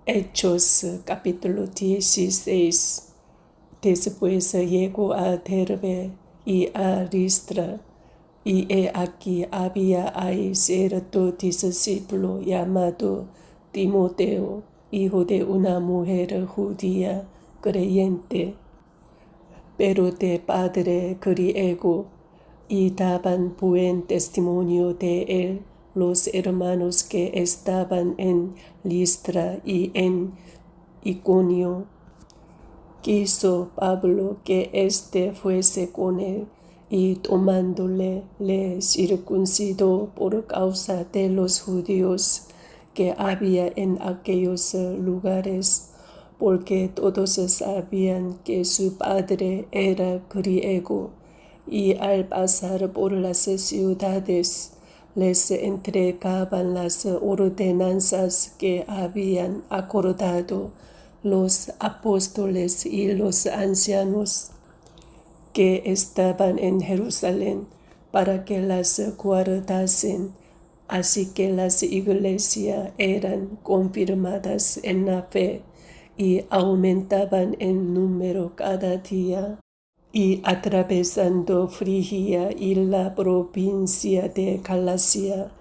Hechos capítulo 16. Después llegó a Derbe y a Listra, y he aquí había ahí cierto discípulo llamado Timoteo, hijo de una mujer judía creyente, pero de padre griego, y daban buen testimonio de él los hermanos que estaban en Listra y en Iconio. Quiso Pablo que éste fuese con él, y tomándole le circuncidó por causa de los judíos que había en aquellos lugares, porque todos sabían que su padre era griego, y al pasar por las ciudades les entregaban las ordenanzas que habían acordado los apóstoles y los ancianos que estaban en Jerusalén, para que las guardasen. Así que las iglesias eran confirmadas en la fe y aumentaban en número cada día. Y atravesando Frigia y la provincia de Galacia,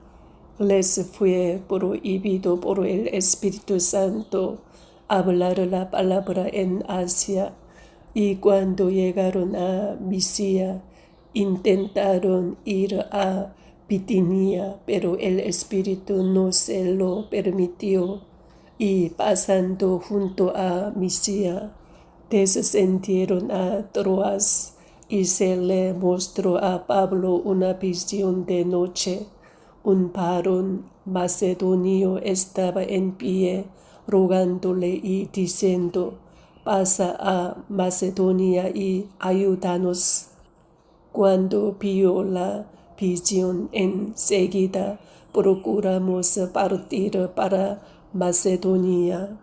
les fue prohibido por el Espíritu Santo hablar la palabra en Asia. Y cuando llegaron a Misia, intentaron ir a Bitinia, pero el Espíritu no se lo permitió. Y pasando junto a Misia, descendieron a Troas, y se le mostró a Pablo una visión de noche. Un varón macedonio estaba en pie, rogándole y diciendo: pasa a Macedonia y ayúdanos. Cuando vio la visión, enseguida procuramos partir para Macedonia,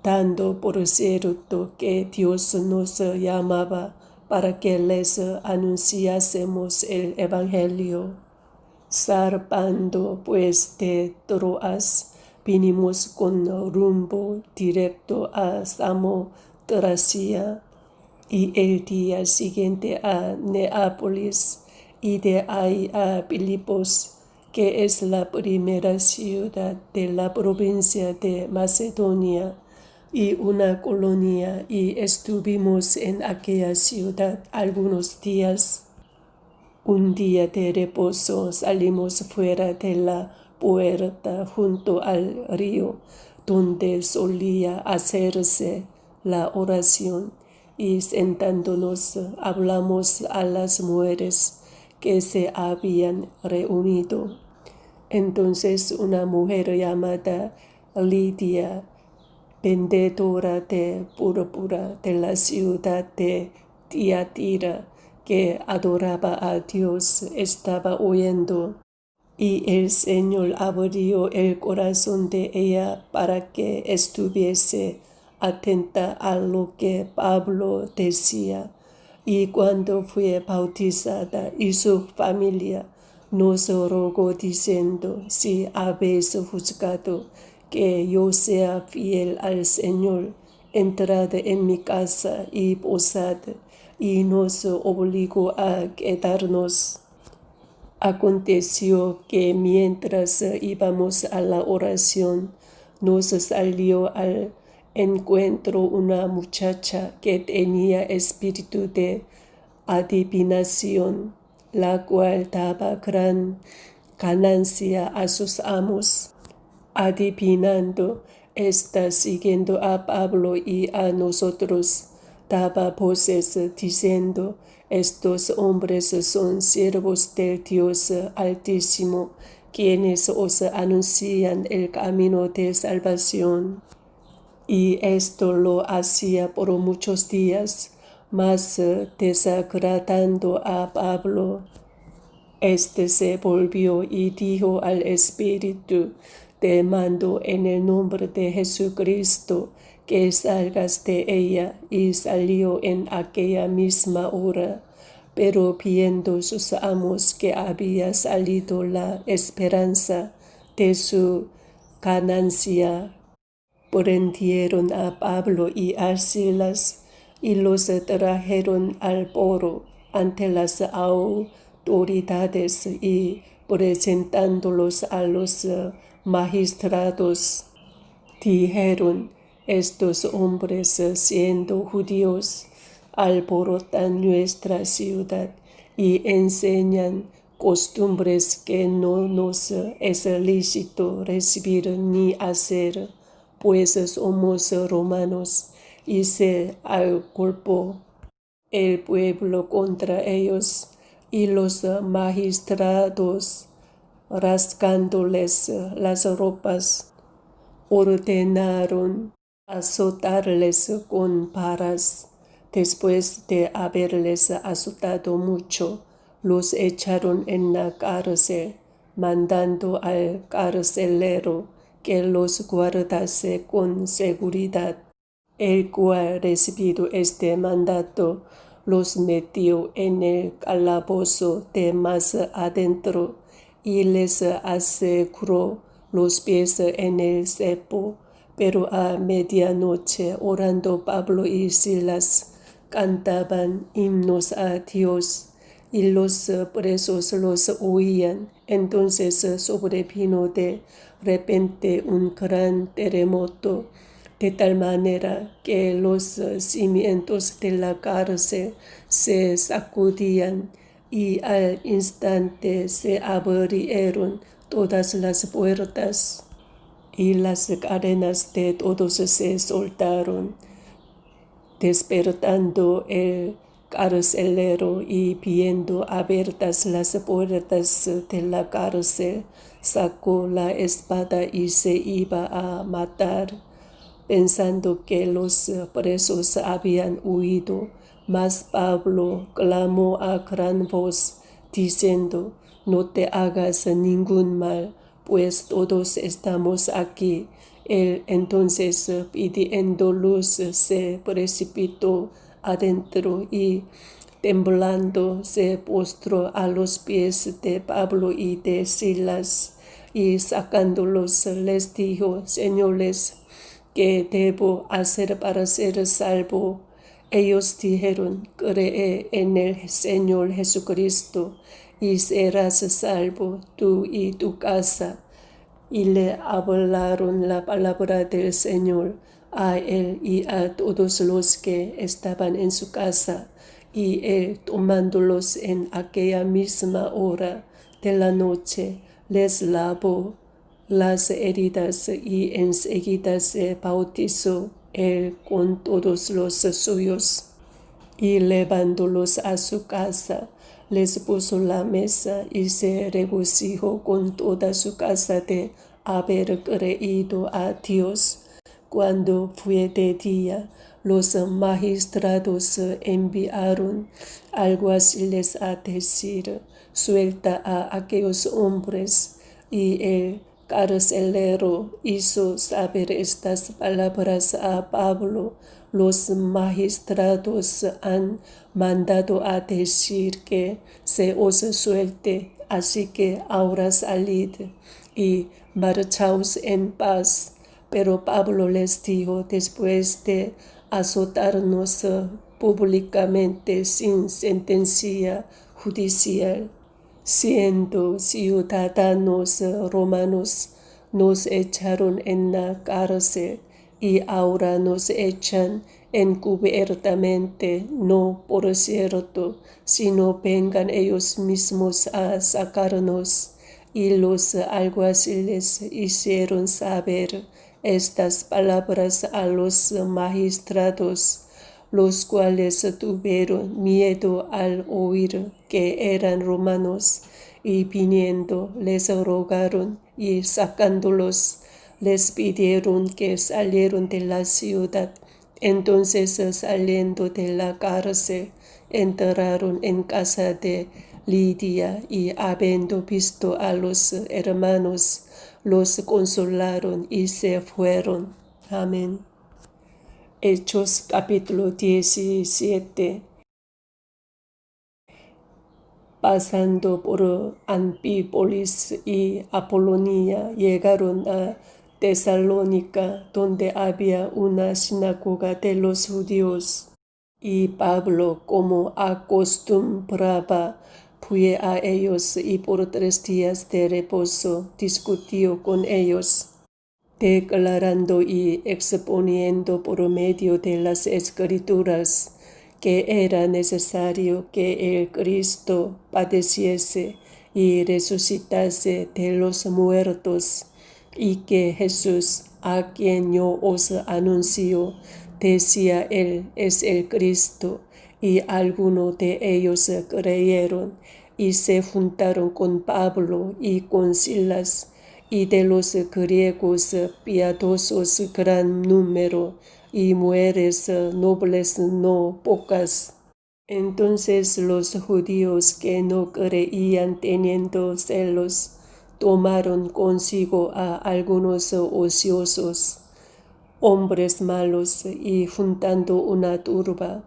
dando por cierto que Dios nos llamaba para que les anunciásemos el Evangelio. Zarpando pues de Troas, vinimos con rumbo directo a Samotracia, y el día siguiente a Neápolis, y de ahí a Filipos, que es la primera ciudad de la provincia de Macedonia y una colonia, y estuvimos en aquella ciudad algunos días. Un día de reposo salimos fuera de la puerta junto al río, donde solía hacerse la oración, y sentándonos hablamos a las mujeres que se habían reunido. Entonces una mujer llamada Lidia, vendedora de púrpura de la ciudad de Tiatira, que adoraba a Dios, estaba oyendo, y el Señor abrió el corazón de ella para que estuviese atenta a lo que Pablo decía. Y cuando fue bautizada y su familia nos rogó diciendo: si habéis juzgado que yo sea fiel al Señor, entrad en mi casa y posad. Y nos obligó a quedarnos. Aconteció que mientras íbamos a la oración, nos salió al encuentro una muchacha que tenía espíritu de adivinación, la cual daba gran ganancia a sus amos. Adivinando, está siguiendo a Pablo y a nosotros, daba voces diciendo: estos hombres son siervos del Dios Altísimo, quienes os anuncian el camino de salvación. Y esto lo hacía por muchos días, mas desagradando a Pablo, este se volvió y dijo al Espíritu: te mando en el nombre de Jesucristo que salgas de ella. Y salió en aquella misma hora. Pero viendo sus amos que había salido la esperanza de su ganancia, prendieron a Pablo y a Silas y los trajeron al foro ante las autoridades y presentándolos a los magistrados, dijeron: estos hombres, siendo judíos, alborotan nuestra ciudad y enseñan costumbres que no nos es lícito recibir ni hacer, pues somos romanos. Y se agolpó el pueblo contra ellos, y los magistrados, rasgándoles las ropas, ordenaron azotarles con varas. Después de haberles azotado mucho, los echaron en la cárcel, mandando al carcelero que los guardase con seguridad, el cual, recibido este mandato, los metió en el calabozo de más adentro y les aseguró los pies en el cepo. Pero a medianoche, orando, Pablo y Silas cantaban himnos a Dios, y los presos los oían. Entonces sobrevino de repente un gran terremoto, de tal manera que los cimientos de la cárcel se sacudían, y al instante se abrieron todas las puertas y las cadenas de todos se soltaron. Despertando el carcelero y viendo abiertas las puertas de la cárcel, sacó la espada y se iba a matar, pensando que los presos habían huido. Mas Pablo clamó a gran voz, diciendo: no te hagas ningún mal, pues todos estamos aquí. Él entonces, pidiendo luz, se precipitó adentro y, temblando, se postró a los pies de Pablo y de Silas, y sacándolos les dijo: señores, ¿qué debo hacer para ser salvo? Ellos dijeron: cree en el Señor Jesucristo y serás salvo, tú y tu casa. Y le hablaron la palabra del Señor a él y a todos los que estaban en su casa. Y él, tomándolos en aquella misma hora de la noche, les lavó las heridas, y enseguida se bautizó él con todos los suyos. Y llevándolos a su casa, les puso la mesa, y se regocijó con toda su casa de haber creído a Dios. Cuando fue de día, los magistrados enviaron alguaciles a decir: suelta a aquellos hombres. Y el carcelero hizo saber estas palabras a Pablo: los magistrados han mandado a decir que se os suelte, así que ahora salid y marchaos en paz. Pero Pablo les dijo, después de azotarnos públicamente sin sentencia judicial, siendo ciudadanos romanos, nos echaron en la cárcel, y ahora nos echan encubiertamente, no por cierto, sino vengan ellos mismos a sacarnos. Y los alguaciles hicieron saber estas palabras a los magistrados, los cuales tuvieron miedo al oír que eran romanos, y viniendo les rogaron, y sacándolos les pidieron que salieran de la ciudad. Entonces, saliendo de la cárcel, entraron en casa de Lidia, y habiendo visto a los hermanos, los consolaron y se fueron. Amén. Hechos capítulo 17. Pasando por Anfípolis y Apolonia, llegaron a Tesalónica, donde había una sinagoga de los judíos. Y Pablo, como acostumbraba, fue a ellos y por 3 días de reposo discutió con ellos, declarando y exponiendo por medio de las Escrituras que era necesario que el Cristo padeciese y resucitase de los muertos, y que Jesús, a quien yo os anuncio, decía él, es el Cristo. Y algunos de ellos creyeron y se juntaron con Pablo y con Silas, y de los griegos piadosos gran número, y mujeres nobles no pocas. Entonces los judíos que no creían, teniendo celos, tomaron consigo a algunos ociosos, hombres malos, y juntando una turba,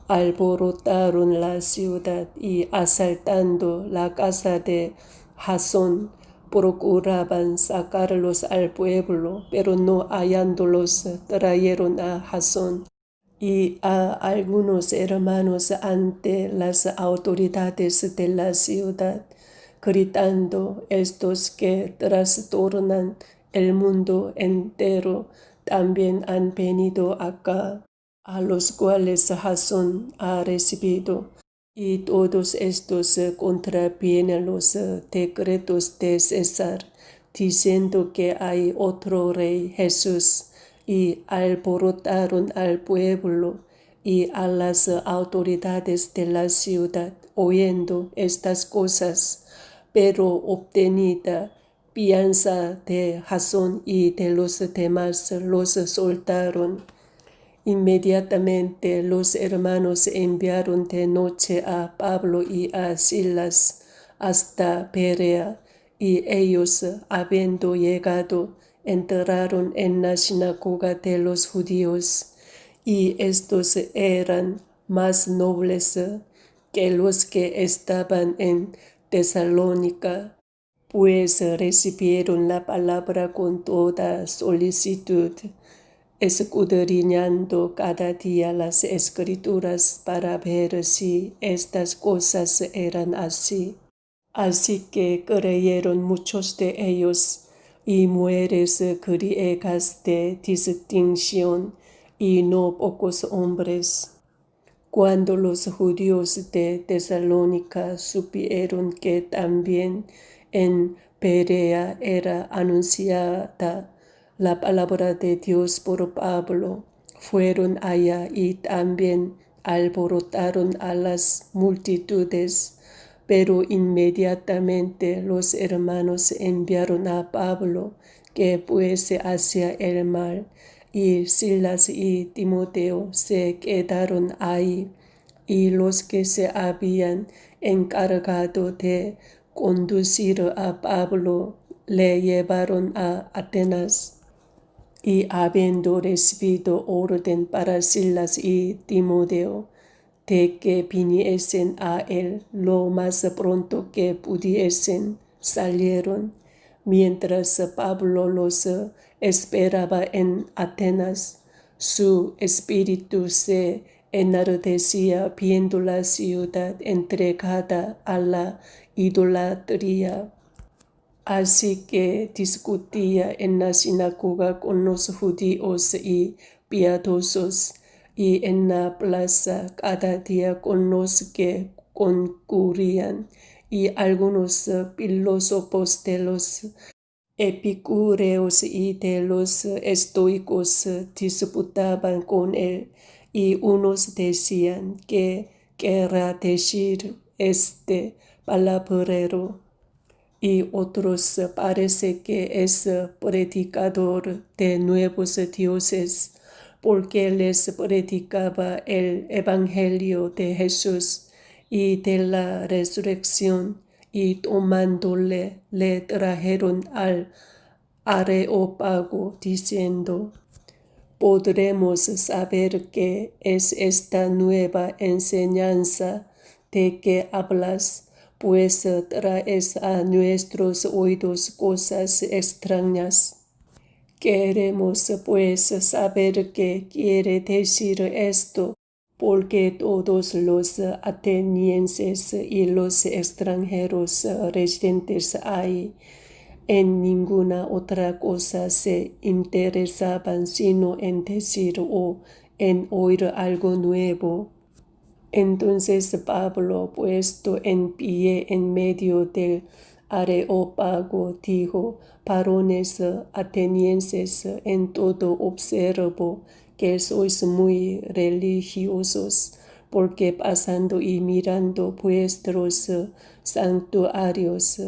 alborotaron la ciudad, y asaltando la casa de Jasón, procuraban sacarlos al pueblo, pero no hallándolos, trajeron a Jasón y a algunos hermanos ante las autoridades de la ciudad, gritando, estos que trastornan el mundo entero también han venido acá, a los cuales Jasón ha recibido. Y todos estos contravienen los decretos de César, diciendo que hay otro rey, Jesús, y alborotaron al pueblo y a las autoridades de la ciudad oyendo estas cosas, pero obtenida fianza de Jasón y de los demás los soltaron. Inmediatamente los hermanos enviaron de noche a Pablo y a Silas hasta Berea, y ellos, habiendo llegado, entraron en la sinagoga de los judíos, y estos eran más nobles que los que estaban en Tesalónica, pues recibieron la palabra con toda solicitud, escudriñando cada día las Escrituras para ver si estas cosas eran así. Así que creyeron muchos de ellos, y mujeres griegas de distinción, y no pocos hombres. Cuando los judíos de Tesalónica supieron que también en Berea era anunciada la palabra de Dios por Pablo, fueron allá y también alborotaron a las multitudes. Pero inmediatamente los hermanos enviaron a Pablo que fuese hacia el mar, y Silas y Timoteo se quedaron ahí, y los que se habían encargado de conducir a Pablo le llevaron a Atenas. Y habiendo recibido orden para Silas y Timoteo de que viniesen a él lo más pronto que pudiesen, salieron, mientras Pablo los esperaba en Atenas. Su espíritu se enardecía viendo la ciudad entregada a la idolatría. Así que discutía en la sinagoga con los judíos y piadosos, y en la plaza cada día con los que concurrían, y algunos filósofos de los epicúreos y de los estoicos disputaban con él, y unos decían que querrá decir este palabrero, y otros parece que es predicador de nuevos dioses, porque les predicaba el evangelio de Jesús y de la resurrección, y tomándole le trajeron al Areópago diciendo, ¿podremos saber qué es esta nueva enseñanza de que hablas? Pues traes a nuestros oídos cosas extrañas. Queremos pues saber qué quiere decir esto, porque todos los atenienses y los extranjeros residentes ahí en ninguna otra cosa se interesaban sino en decir o en oír algo nuevo. Entonces Pablo, puesto en pie en medio del Areópago, dijo: varones atenienses, en todo observo que sois muy religiosos, porque pasando y mirando vuestros santuarios,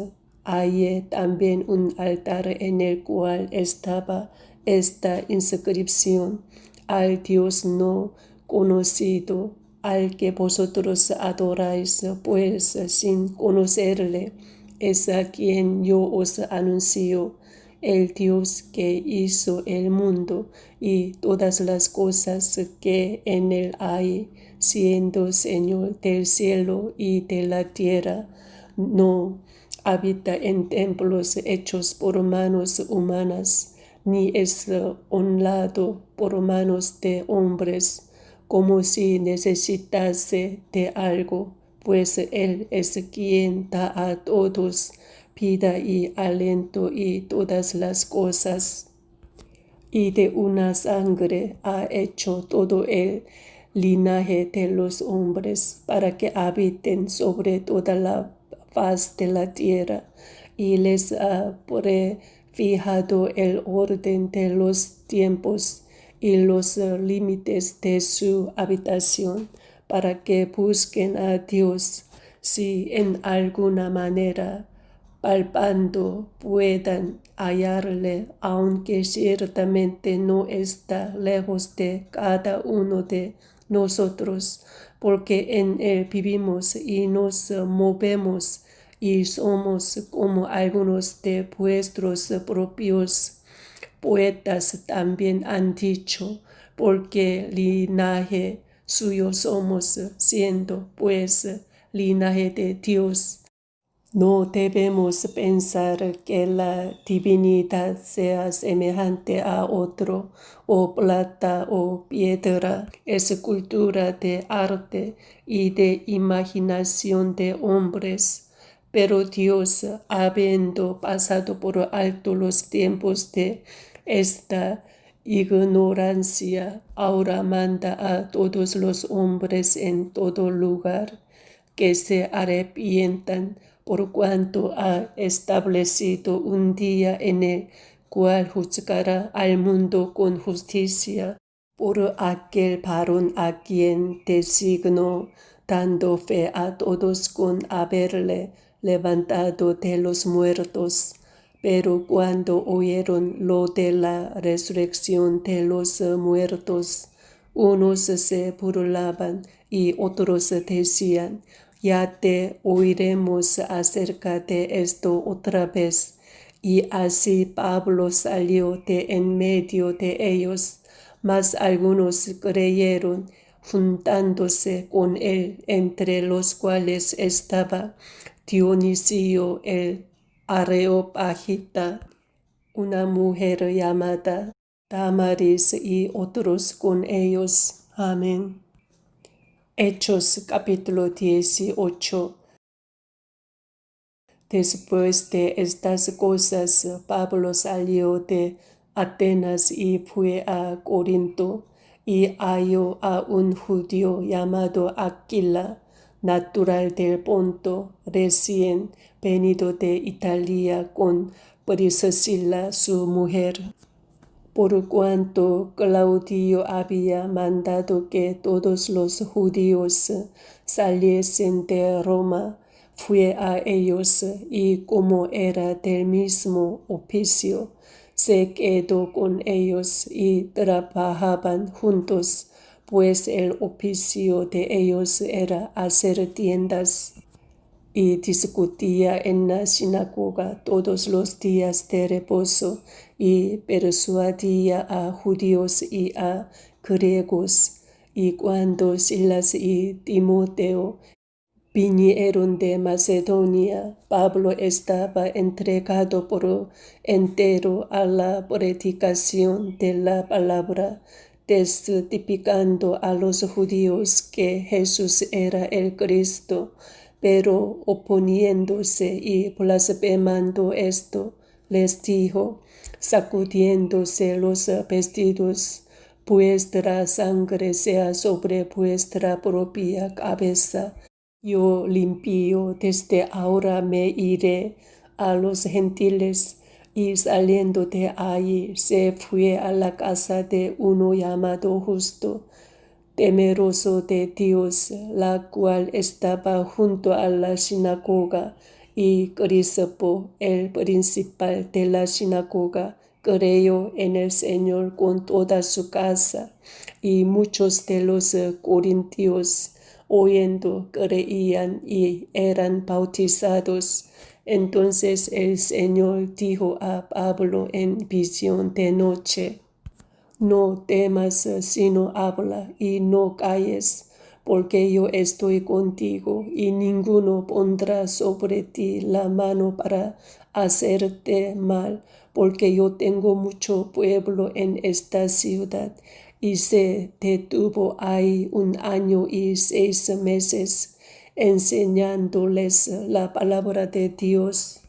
hallé también un altar en el cual estaba esta inscripción: al Dios no conocido, al que vosotros adoráis, pues sin conocerle, es a quien yo os anuncio, el Dios que hizo el mundo y todas las cosas que en él hay, siendo Señor del cielo y de la tierra. No habita en templos hechos por manos humanas, ni es honrado por manos de hombres, como si necesitase de algo, pues Él es quien da a todos vida y aliento y todas las cosas. Y de una sangre ha hecho todo el linaje de los hombres, para que habiten sobre toda la faz de la tierra, y les ha prefijado el orden de los tiempos y los límites de su habitación, para que busquen a Dios, si en alguna manera palpando puedan hallarle, aunque ciertamente no está lejos de cada uno de nosotros, porque en él vivimos y nos movemos y somos, como algunos de vuestros propios poetas también han dicho, porque linaje suyo somos, siendo pues linaje de Dios. No debemos pensar que la divinidad sea semejante a otro, o plata o piedra, escultura de arte y de imaginación de hombres. Pero Dios, habiendo pasado por alto los tiempos de esta ignorancia, ahora manda a todos los hombres en todo lugar que se arrepientan, por cuanto ha establecido un día en el cual juzgará al mundo con justicia por aquel varón a quien designó, dando fe a todos con haberle levantado de los muertos. Pero cuando oyeron lo de la resurrección de los muertos, unos se burlaban y otros decían: ya te oiremos acerca de esto otra vez. Y así Pablo salió de en medio de ellos, mas algunos creyeron, juntándose con él, entre los cuales estaba Dionisio el Areopagita, una mujer llamada Damaris, y otros con ellos. Amén. Hechos capítulo 18. Después de estas cosas, Pablo salió de Atenas y fue a Corinto, y halló a un judío llamado Aquila, natural del Ponto, recién venido de Italia, con Priscila su mujer. Por cuanto Claudio había mandado que todos los judíos saliesen de Roma, fue a ellos, y como era del mismo oficio, se quedó con ellos y trabajaban juntos, pues el oficio de ellos era hacer tiendas. Y discutía en la sinagoga todos los días de reposo, y persuadía a judíos y a griegos. Y cuando Silas y Timoteo Vinieron de Macedonia. Pablo estaba entregado por entero a la predicación de la palabra, testificando a los judíos que Jesús era el Cristo, pero oponiéndose y blasfemando esto, les dijo, sacudiéndose los vestidos, vuestra sangre sea sobre vuestra propia cabeza. Yo limpio desde ahora me iré a los gentiles. Y saliendo de allí se fue a la casa de uno llamado Justo, temeroso de Dios, la cual estaba junto a la sinagoga, y Crispo, el principal de la sinagoga, creyó en el Señor con toda su casa, y muchos de los corintios, oyendo, creían y eran bautizados. Entonces el Señor dijo a Pablo en visión de noche, no temas, sino habla y no calles, porque yo estoy contigo, y ninguno pondrá sobre ti la mano para hacerte mal, porque yo tengo mucho pueblo en esta ciudad. Y se detuvo ahí 1 año y 6 meses, enseñándoles la palabra de Dios.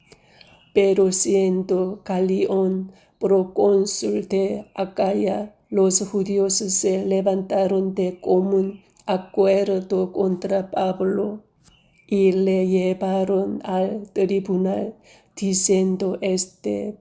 Pero siendo Galión procónsul de Acaya, los judíos se levantaron de común acuerdo contra Pablo y le llevaron al tribunal, diciendo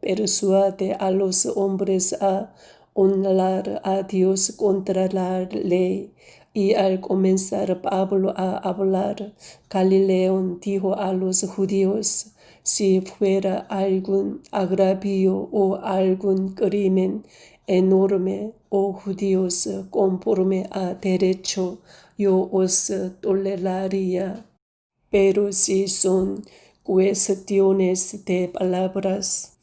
persuade a los hombres a honrar a Dios contra la ley. Y al comenzar Pablo a hablar, Galileo dijo a los judíos, si fuera algún agravio o algún crimen enorme, oh judíos, conforme a derecho, yo os toleraría. Pero si son cuestiones de palabras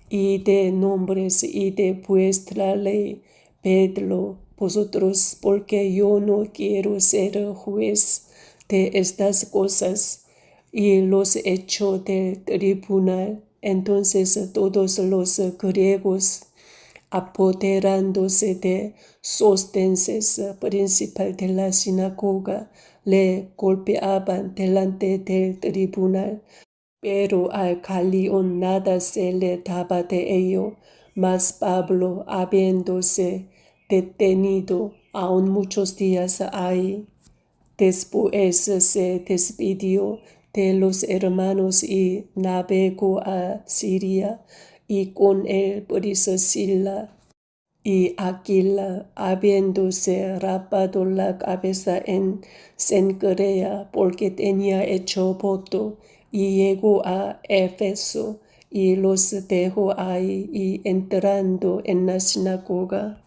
y de nombres y de vuestra ley, vedlo vosotros, porque yo no quiero ser juez de estas cosas. Y los echó del tribunal. Entonces todos los griegos, apoderándose de Sóstenes, principal de la sinagoga, le golpeaban delante del tribunal. Pero al Galión nada se le daba de ello, mas Pablo, habiéndose detenido aún muchos días ahí, después se despidió de los hermanos y navegó a Siria, y con él Priscila y Aquila, habiéndose rapado la cabeza en Cencrea, porque tenía hecho voto, y llegó a Éfeso, y los dejó ahí, y entrando en la sinagoga,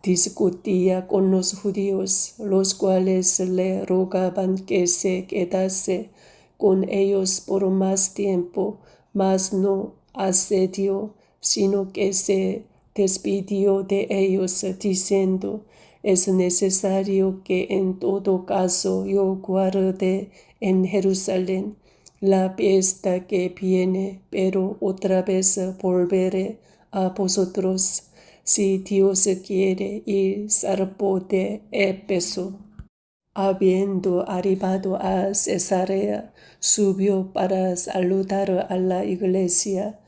discutía con los judíos, los cuales le rogaban que se quedase con ellos por más tiempo, mas no accedió, sino que se despidió de ellos, diciendo, es necesario que en todo caso yo guarde en Jerusalén la fiesta que viene, pero otra vez volveré a vosotros, si Dios quiere. Y zarpó de Éfeso. Habiendo arribado a Cesarea, subió para saludar a la iglesia,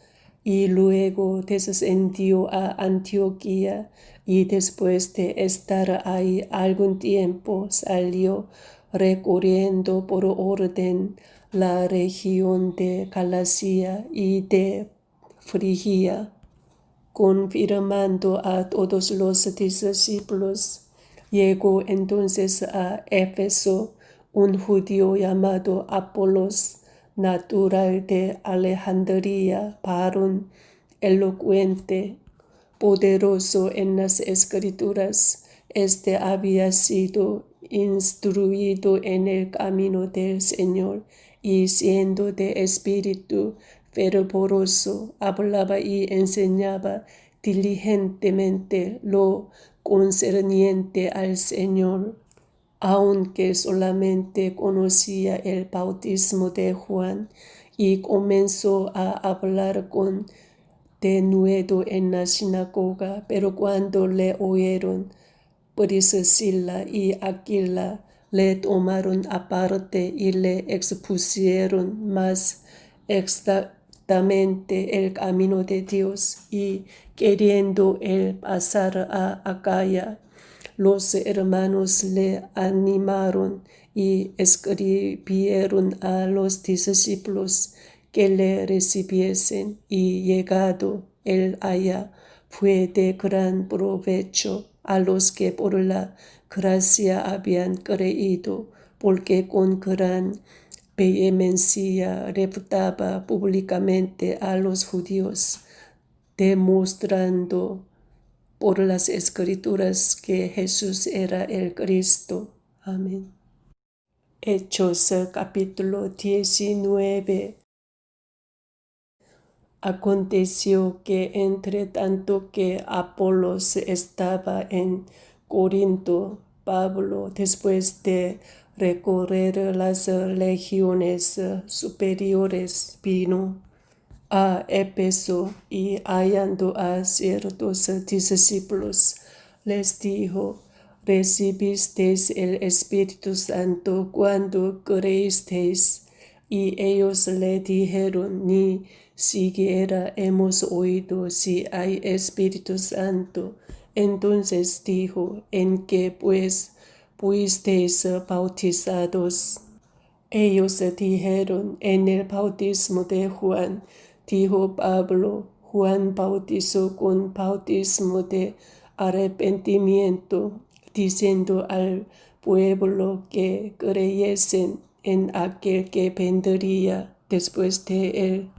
y luego descendió a Antioquía, y después de estar ahí algún tiempo salió recorriendo por orden la región de Galacia y de Frigia, confirmando a todos los discípulos. Llegó entonces a Éfeso un judío llamado Apolos, natural de Alejandría, varón elocuente, poderoso en las Escrituras. Este había sido instruido en el camino del Señor, y siendo de espíritu fervoroso, hablaba y enseñaba diligentemente lo concerniente al Señor, aunque solamente conocía el bautismo de Juan, y comenzó a hablar con denuedo en la sinagoga. Pero cuando le oyeron, Priscila y Aquila le tomaron aparte y le expusieron más exactamente el camino de Dios, y queriendo él pasar a Acaya, los hermanos le animaron y escribieron a los discípulos que le recibiesen, y llegado él allá, fue de gran provecho a los que por la gracia habían creído, porque con gran vehemencia refutaba públicamente a los judíos, demostrando por las Escrituras que Jesús era el Cristo. Amén. Hechos capítulo 19. Aconteció que entre tanto que Apolos estaba en Corinto, Pablo, después de recorrer las legiones superiores, vino a Éfeso, y hallando a ciertos discípulos, les dijo: ¿Recibisteis el Espíritu Santo cuando creísteis? Y ellos le dijeron: ni siquiera hemos oído si hay Espíritu Santo. Entonces dijo: ¿en qué pues fuisteis bautizados? Ellos dijeron: en el bautismo de Juan. Dijo Pablo: Juan bautizó con bautismo de arrepentimiento, diciendo al pueblo que creyesen en aquel que vendría después de él,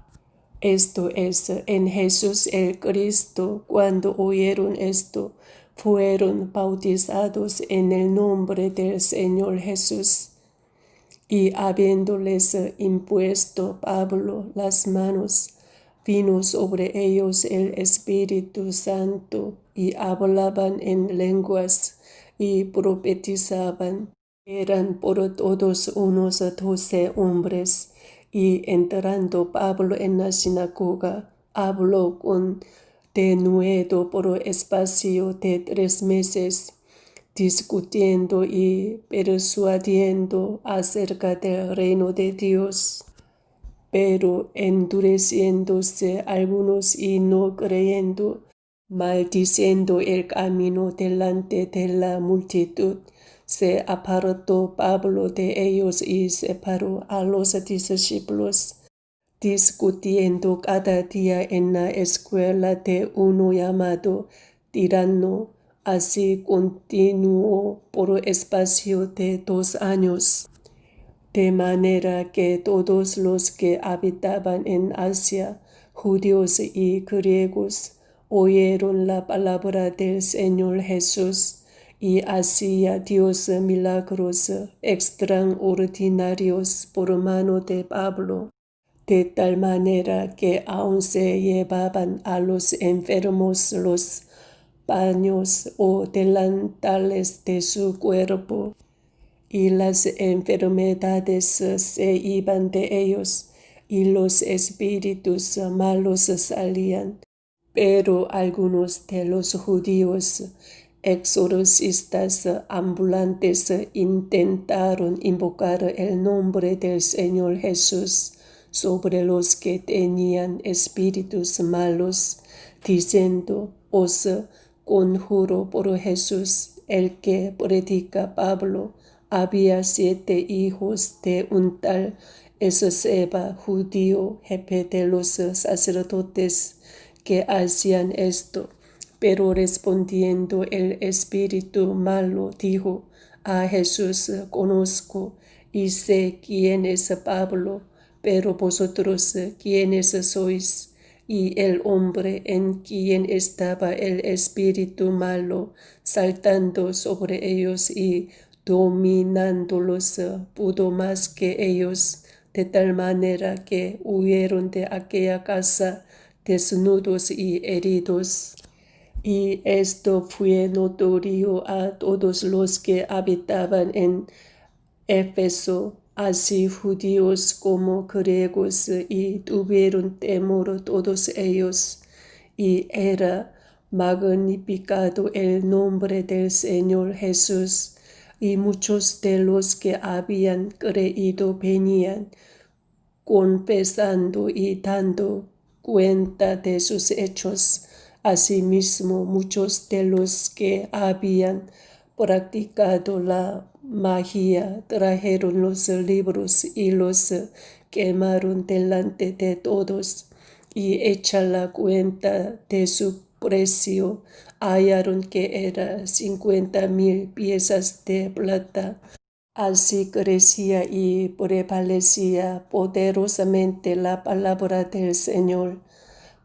esto es, en Jesús el Cristo. Cuando oyeron esto, fueron bautizados en el nombre del Señor Jesús. Y habiéndoles impuesto Pablo las manos, vino sobre ellos el Espíritu Santo, y hablaban en lenguas y profetizaban. Eran por todos unos 12 hombres. Y entrando Pablo en la sinagoga, habló con denuedo por espacio de 3 meses, discutiendo y persuadiendo acerca del reino de Dios. Pero endureciéndose algunos y no creyendo, maldiciendo el camino delante de la multitud, se apartó Pablo de ellos y separó a los discípulos, discutiendo cada día en la escuela de uno llamado Tirano. Así continuó por espacio de 2 años, de manera que todos los que habitaban en Asia, judíos y griegos, oyeron la palabra del Señor Jesús, y hacía Dios milagros extraordinarios por mano de Pablo, de tal manera que aun se llevaban a los enfermos los paños o delantales de su cuerpo, y las enfermedades se iban de ellos, y los espíritus malos salían. Pero algunos de los judíos exorcistas ambulantes intentaron invocar el nombre del Señor Jesús sobre los que tenían espíritus malos, diciendo: os conjuro por Jesús, el que predica Pablo. Había 7 hijos de un tal Esceva, judío, jefe de los sacerdotes, que hacían esto. Pero respondiendo el espíritu malo, dijo: a Jesús conozco y sé quién es Pablo, pero vosotros quiénes sois. Y el hombre en quien estaba el espíritu malo, saltando sobre ellos y dominándolos, pudo más que ellos, de tal manera que huyeron de aquella casa desnudos y heridos. Y esto fue notorio a todos los que habitaban en Éfeso, así judíos como griegos, y tuvieron temor todos ellos, y era magnificado el nombre del Señor Jesús, y muchos de los que habían creído venían confesando y dando cuenta de sus hechos. Asimismo, muchos de los que habían practicado la magia trajeron los libros y los quemaron delante de todos, y hecha la cuenta de su precio, hallaron que era 50,000 piezas de plata. Así crecía y prevalecía poderosamente la palabra del Señor.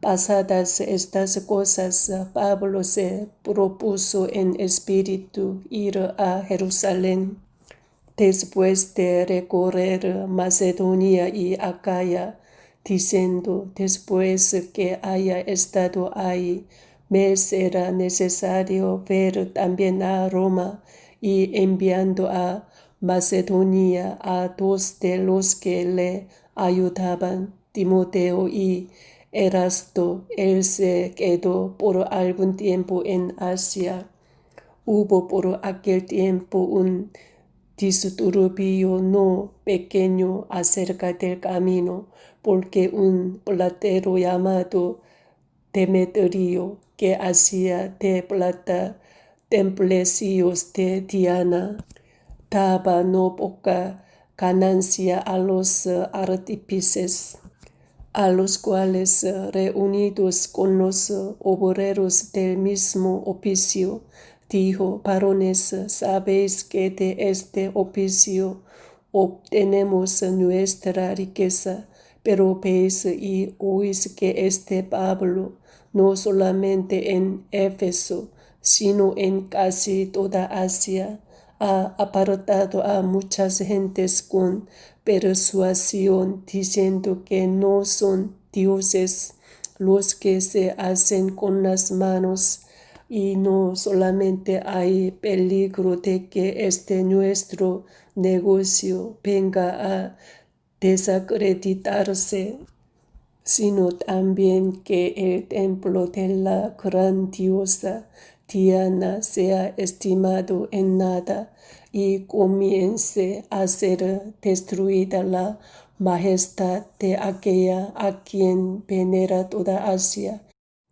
Pasadas estas cosas, Pablo se propuso en espíritu ir a Jerusalén. Después de recorrer Macedonia y Acaya, diciendo: después que haya estado ahí, me será necesario ver también a Roma, y enviando a Macedonia a dos de los que le ayudaban, Timoteo y Erasto, él se quedó por algún tiempo en Asia. Hubo por aquel tiempo un disturbio no pequeño acerca del camino, porque un platero llamado Demetrio, que hacía de plata templecillos de Diana, daba no poca ganancia a los artífices, a los cuales, reunidos con los obreros del mismo oficio, dijo: varones, sabéis que de este oficio obtenemos nuestra riqueza, pero veis y oís que este Pablo, no solamente en Éfeso, sino en casi toda Asia, ha apartado a muchas gentes con persuasión, diciendo que no son dioses los que se hacen con las manos. Y no solamente hay peligro de que este nuestro negocio venga a desacreditarse, sino también que el templo de la gran diosa Diana sea estimado en nada, y comience a ser destruida la majestad de aquella a quien venera toda Asia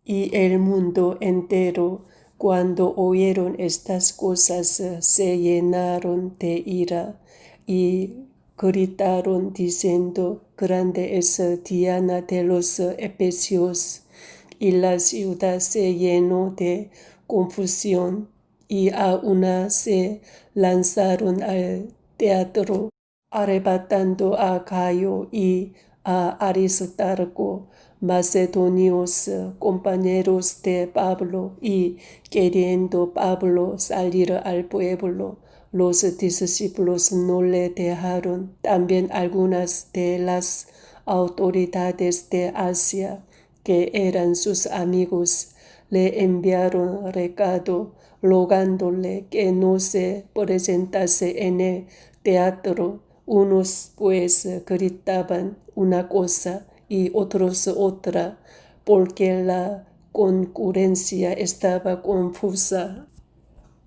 y el mundo entero. Cuando oyeron estas cosas, se llenaron de ira y gritaron diciendo: grande es Diana de los Efesios. Y la ciudad se llenó de confusión, y a una se lanzaron al teatro, arrebatando a Gayo y a Aristarco, macedonios, compañeros de Pablo, y queriendo Pablo salir al pueblo, los discípulos no le dejaron. También algunas de las autoridades de Asia, que eran sus amigos, le enviaron recado rogándole que no se presentase en el teatro. Unos pues gritaban una cosa y otros otra, porque la concurrencia estaba confusa,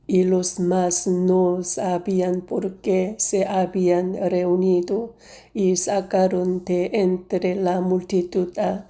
y los más no sabían por qué se habían reunido, y sacaron de entre la multitud a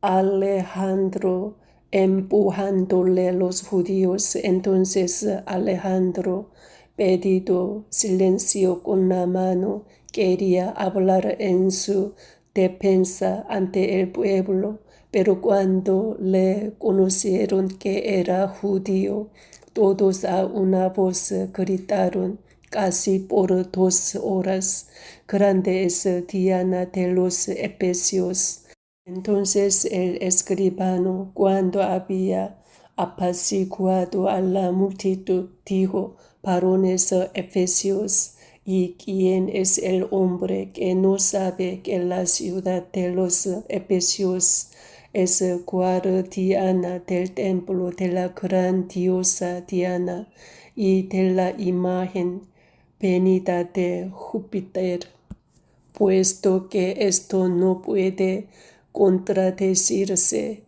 Alejandro, empujándole los judíos. Entonces Alejandro, pedido silencio con la mano, quería hablar en su defensa ante el pueblo, pero cuando le conocieron que era judío, todos a una voz gritaron casi por 2 horas: grande es Diana de los Efesios. Entonces el escribano, cuando había apaciguado a la multitud, dijo: varones efesios, ¿y quién es el hombre que no sabe que la ciudad de los Efesios es guardiana del templo de la gran diosa Diana y de la imagen venida de Júpiter, puesto que esto no puede contradecirse.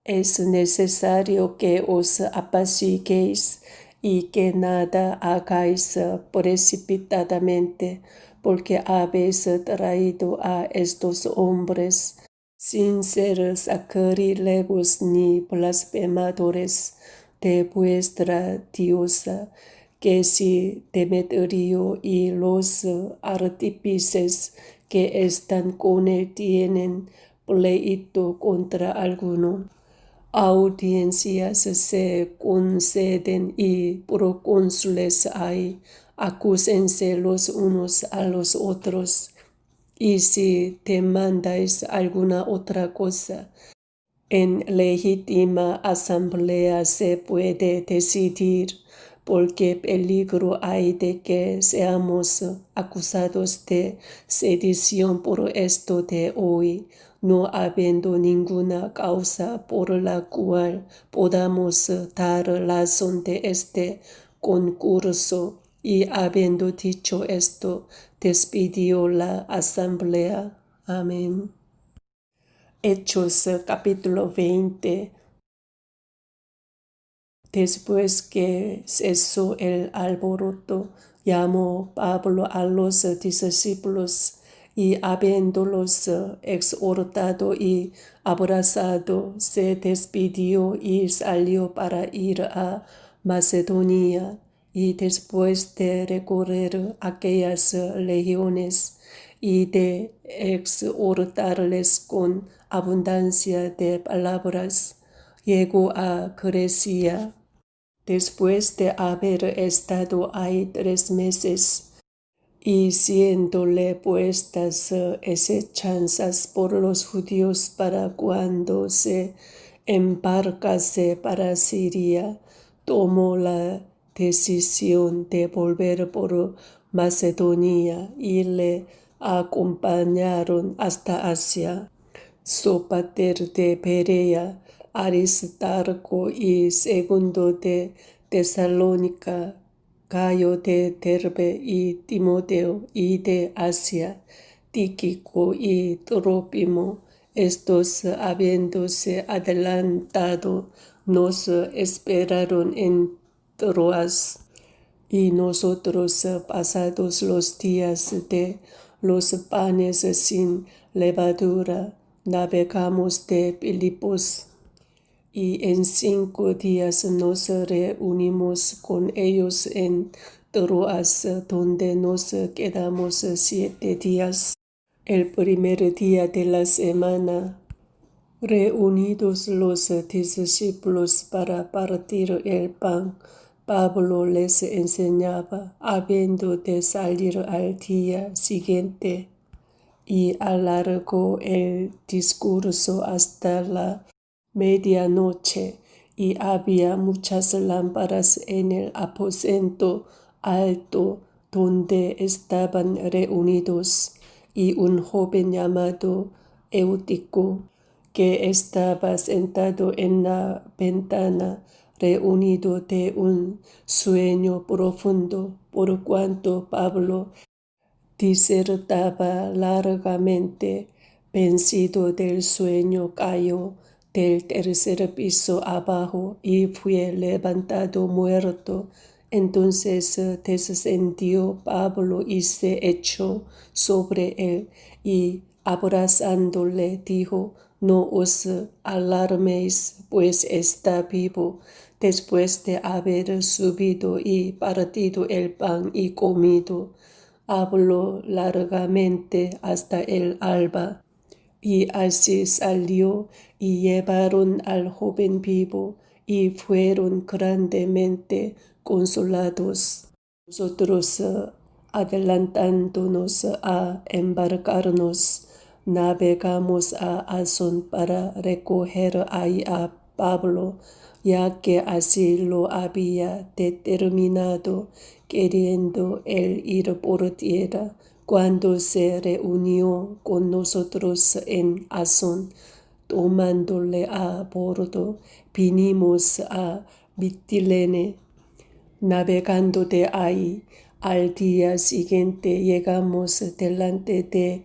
Es necesario que os apaciguéis y que nada hagáis precipitadamente, porque habéis traído a estos hombres sin ser sacrilegos ni blasfemadores de vuestra diosa, que si Demetrio y los artífices que están con él tienen pleito contra alguno, audiencias se conceden y procónsules hay, acúsense los unos a los otros. Y si demandáis alguna otra cosa, en legítima asamblea se puede decidir, porque peligro hay de que seamos acusados de sedición por esto de hoy, no habiendo ninguna causa por la cual podamos dar razón de este concurso. Y habiendo dicho esto, despidió la asamblea. Amén. Hechos capítulo 20. Después que cesó el alboroto, llamó Pablo a los discípulos y habiéndolos exhortado y abrazado, se despidió y salió para ir a Macedonia. Y después de recorrer aquellas legiones y de exhortarles con abundancia de palabras, llegó a Grecia. Después de haber estado ahí 3 meses, y siéndole puestas asechanzas por los judíos para cuando se embarcase para Siria, tomó la decisión de volver por Macedonia y le acompañaron hasta Asia Sópater de Berea, Aristarco y Segundo de Tesalónica, Gayo de Derbe y Timoteo y de Asia, Tíquico y Trópimo. Estos, habiéndose adelantado, nos esperaron en Troas. Y nosotros, pasados los días de los panes sin levadura, navegamos de Filipos, y en 5 días nos reunimos con ellos en Troas, donde nos quedamos 7 días. El primer día de la semana, reunidos los discípulos para partir el pan, Pablo les enseñaba, habiendo de salir al día siguiente, y alargó el discurso hasta la medianoche, y había muchas lámparas en el aposento alto donde estaban reunidos, y un joven llamado Eutico, que estaba sentado en la ventana, reunido de un sueño profundo, por cuanto Pablo disertaba largamente, vencido del sueño, cayó del 3er piso abajo y fue levantado muerto. Entonces descendió Pablo y se echó sobre él, y abrazándole dijo: no os alarméis, pues está vivo. Después de haber subido y partido el pan y comido, habló largamente hasta el alba. Y así salió y llevaron al joven vivo y fueron grandemente consolados. Nosotros, adelantándonos a embarcarnos, navegamos a Asón para recoger ahí a Pablo, ya que así lo había determinado, queriendo él ir por tierra. Cuando se reunió con nosotros en Asón, tomándole a bordo, vinimos a Mitilene. Navegando de ahí, al día siguiente llegamos delante de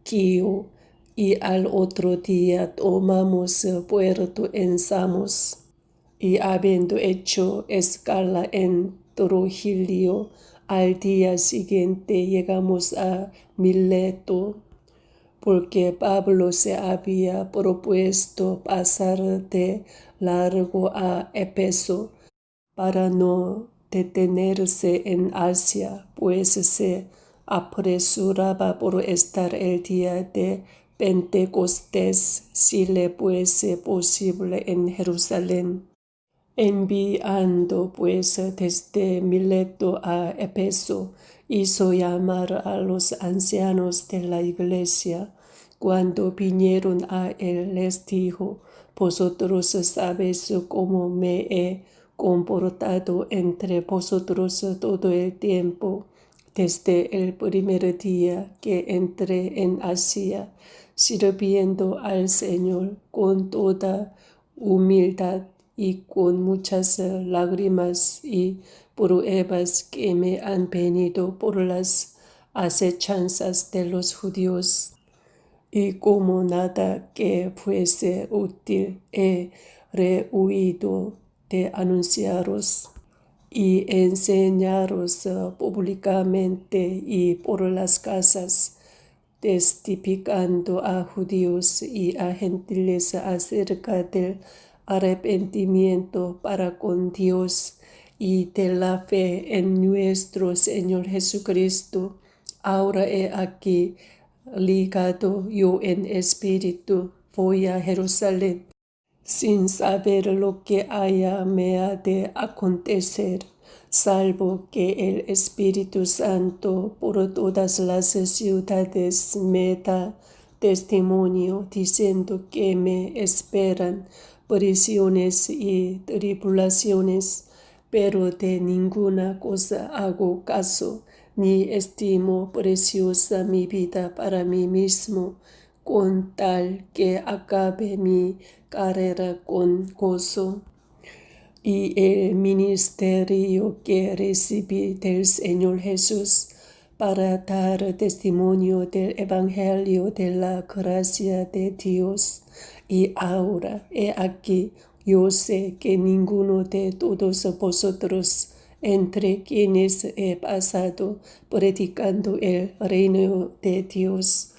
Quío y al otro día tomamos puerto en Samos. Y habiendo hecho escala en Trogilio, al día siguiente llegamos a Mileto, porque Pablo se había propuesto pasar de largo a Éfeso para no detenerse en Asia, pues se apresuraba por estar el día de Pentecostés, si le fuese posible, en Jerusalén. Enviando pues desde Mileto a Éfeso, hizo llamar a los ancianos de la iglesia. Cuando vinieron a él, les dijo: vosotros sabéis cómo me he comportado entre vosotros todo el tiempo, desde el primer día que entré en Asia, sirviendo al Señor con toda humildad y con muchas lágrimas y pruebas que me han venido por las acechanzas de los judíos. Y como nada que fuese útil, he rehuido de anunciaros y enseñaros públicamente y por las casas, testificando a judíos y a gentiles acerca del arrepentimiento para con Dios y de la fe en nuestro Señor Jesucristo. Ahora he aquí, ligado yo en espíritu, voy a Jerusalén, sin saber lo que allá me ha de acontecer, salvo que el Espíritu Santo por todas las ciudades me da testimonio, diciendo que me esperan prisiones y tribulaciones, pero de ninguna cosa hago caso, ni estimo preciosa mi vida para mí mismo, con tal que acabe mi carrera con gozo y el ministerio que recibí del Señor Jesús, para dar testimonio del Evangelio de la gracia de Dios. Y ahora, he aquí, yo sé que ninguno de todos vosotros, entre quienes he pasado predicando el reino de Dios,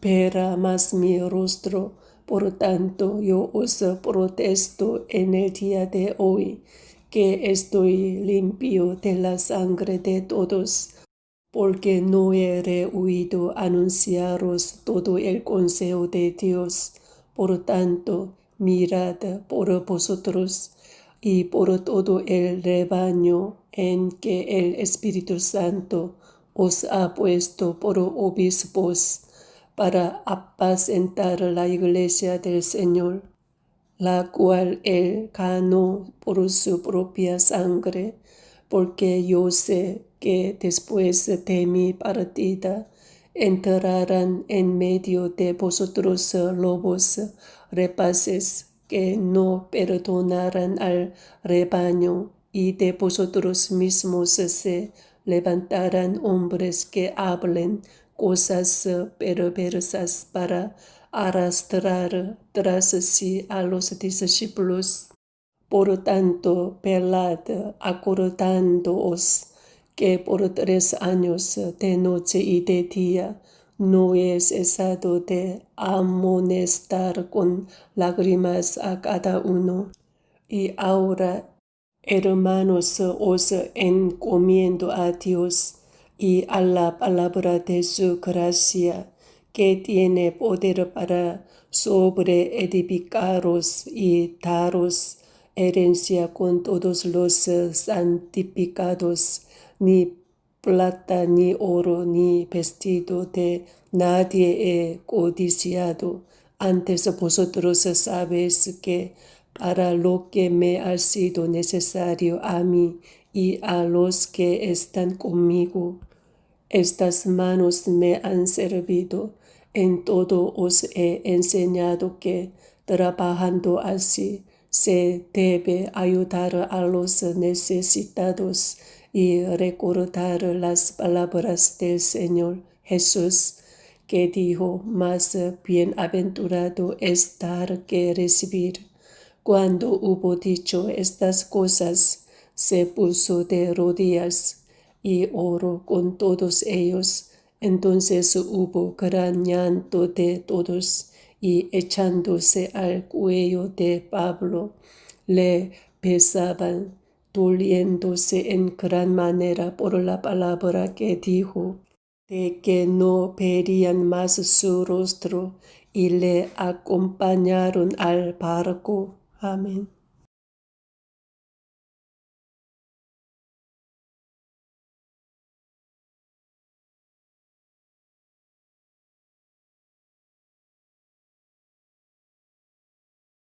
verá más mi rostro. Por tanto, yo os protesto en el día de hoy que estoy limpio de la sangre de todos, porque no he rehuido anunciaros todo el consejo de Dios. Por tanto, mirad por vosotros y por todo el rebaño en que el Espíritu Santo os ha puesto por obispos, para apacentar la iglesia del Señor, la cual él ganó por su propia sangre, porque yo sé que después de mi partida entrarán en medio de vosotros lobos rapaces que no perdonarán al rebaño, y de vosotros mismos se levantarán hombres que hablen cosas perversas para arrastrar tras sí a los discípulos. Por tanto, velad, acordándoos que por 3 años, de noche y de día, no he cesado de amonestar con lágrimas a cada uno. Y ahora, hermanos, os encomiendo a Dios y a la palabra de su gracia, que tiene poder para sobreedificaros y daros herencia con todos los santificados. Ni plata, ni oro, ni vestido de nadie he codiciado. Antes vosotros sabéis que para lo que me ha sido necesario a mí y a los que están conmigo, estas manos me han servido. En todo os he enseñado que, trabajando así, se debe ayudar a los necesitados y recordar las palabras del Señor Jesús, que dijo: más bienaventurado es dar que recibir. Cuando hubo dicho estas cosas, se puso de rodillas y oró con todos ellos. Entonces hubo gran llanto de todos, y echándose al cuello de Pablo, le besaban, doliéndose en gran manera por la palabra que dijo, de que no verían más su rostro, y le acompañaron al barco. Amén.